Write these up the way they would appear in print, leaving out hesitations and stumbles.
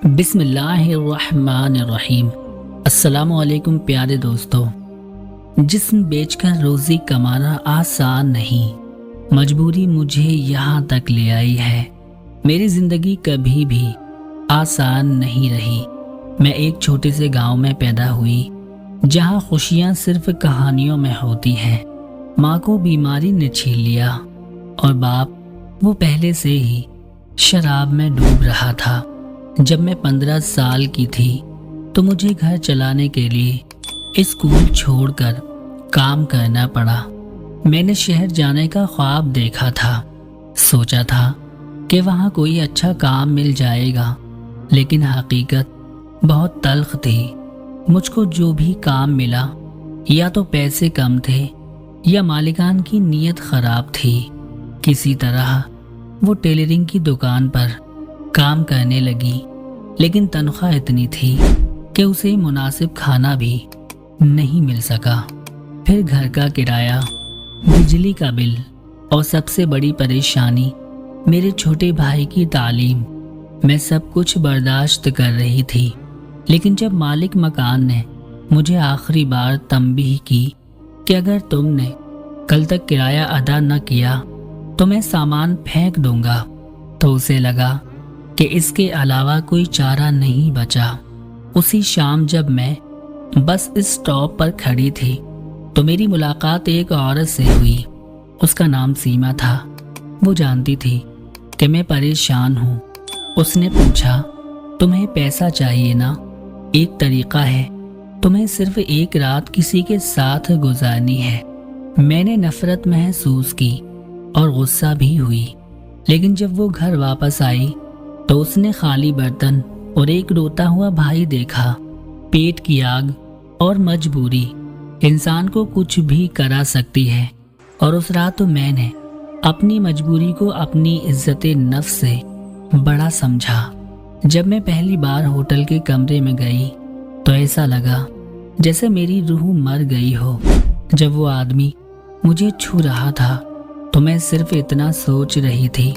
بسم اللہ الرحمن الرحیم۔ السلام علیکم پیارے دوستو۔ جسم بیچ کر روزی کمانا آسان نہیں، مجبوری مجھے یہاں تک لے آئی ہے۔ میری زندگی کبھی بھی آسان نہیں رہی۔ میں ایک چھوٹے سے گاؤں میں پیدا ہوئی جہاں خوشیاں صرف کہانیوں میں ہوتی ہیں۔ ماں کو بیماری نے چھین لیا اور باپ وہ پہلے سے ہی شراب میں ڈوب رہا تھا۔ جب میں 15 سال کی تھی تو مجھے گھر چلانے کے لیے اسکول چھوڑ کر کام کرنا پڑا۔ میں نے شہر جانے کا خواب دیکھا تھا، سوچا تھا کہ وہاں کوئی اچھا کام مل جائے گا، لیکن حقیقت بہت تلخ تھی۔ مجھ کو جو بھی کام ملا یا تو پیسے کم تھے یا مالکان کی نیت خراب تھی۔ کسی طرح وہ ٹیلرنگ کی دکان پر کام کرنے لگی، لیکن تنخواہ اتنی تھی کہ اسے مناسب کھانا بھی نہیں مل سکا۔ پھر گھر کا کرایہ، بجلی کا بل اور سب سے بڑی پریشانی میرے چھوٹے بھائی کی تعلیم۔ میں سب کچھ برداشت کر رہی تھی، لیکن جب مالک مکان نے مجھے آخری بار تنبیہ کی کہ اگر تم نے کل تک کرایہ ادا نہ کیا تو میں سامان پھینک دوں گا، تو اسے لگا کہ اس کے علاوہ کوئی چارہ نہیں بچا۔ اسی شام جب میں بس اسٹاپ پر کھڑی تھی تو میری ملاقات ایک عورت سے ہوئی۔ اس کا نام سیما تھا۔ وہ جانتی تھی کہ میں پریشان ہوں۔ اس نے پوچھا، تمہیں پیسہ چاہیے نا؟ ایک طریقہ ہے، تمہیں صرف ایک رات کسی کے ساتھ گزارنی ہے۔ میں نے نفرت محسوس کی اور غصہ بھی ہوئی، لیکن جب وہ گھر واپس آئی تو اس نے خالی برتن اور ایک روتا ہوا بھائی دیکھا۔ پیٹ کی آگ اور مجبوری انسان کو کچھ بھی کرا سکتی ہے، اور اس رات میں نے اپنی مجبوری کو اپنی عزت نفس سے بڑا سمجھا۔ جب میں پہلی بار ہوٹل کے کمرے میں گئی تو ایسا لگا جیسے میری روح مر گئی ہو۔ جب وہ آدمی مجھے چھو رہا تھا تو میں صرف اتنا سوچ رہی تھی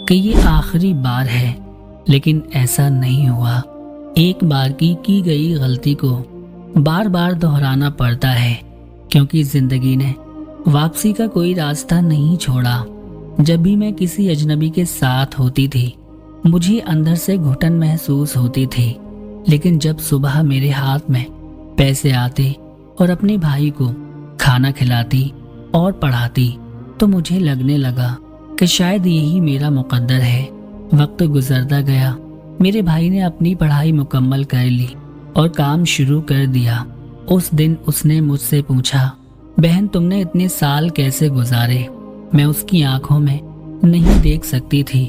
کہ یہ آخری بار ہے، لیکن ایسا نہیں ہوا۔ ایک بار کی گئی غلطی کو بار بار دہرانا پڑتا ہے، کیونکہ زندگی نے واپسی کا کوئی راستہ نہیں چھوڑا۔ جب بھی میں کسی اجنبی کے ساتھ ہوتی تھی مجھے اندر سے گھٹن محسوس ہوتی تھی، لیکن جب صبح میرے ہاتھ میں پیسے آتے اور اپنے بھائی کو کھانا کھلاتی اور پڑھاتی تو مجھے لگنے لگا کہ شاید یہی میرا مقدر ہے۔ وقت گزرتا گیا، میرے بھائی نے اپنی پڑھائی مکمل کر لی اور کام شروع کر دیا۔ اس دن اس نے مجھ سے پوچھا، بہن تم نے اتنے سال کیسے گزارے؟ میں اس کی آنکھوں میں نہیں دیکھ سکتی تھی،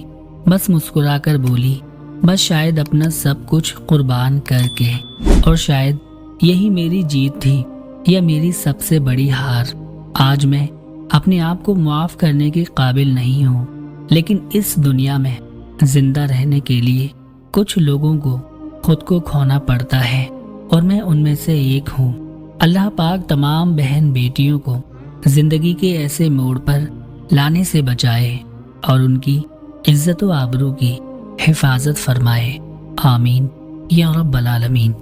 بس مسکرا کر بولی، بس شاید اپنا سب کچھ قربان کر کے، اور شاید یہی میری جیت تھی یا میری سب سے بڑی ہار۔ آج میں اپنے آپ کو معاف کرنے کے قابل نہیں ہوں، لیکن اس دنیا میں زندہ رہنے کے لیے کچھ لوگوں کو خود کو کھونا پڑتا ہے، اور میں ان میں سے ایک ہوں۔ اللہ پاک تمام بہن بیٹیوں کو زندگی کے ایسے موڑ پر لانے سے بچائے اور ان کی عزت و آبرو کی حفاظت فرمائے۔ آمین یا رب العالمین۔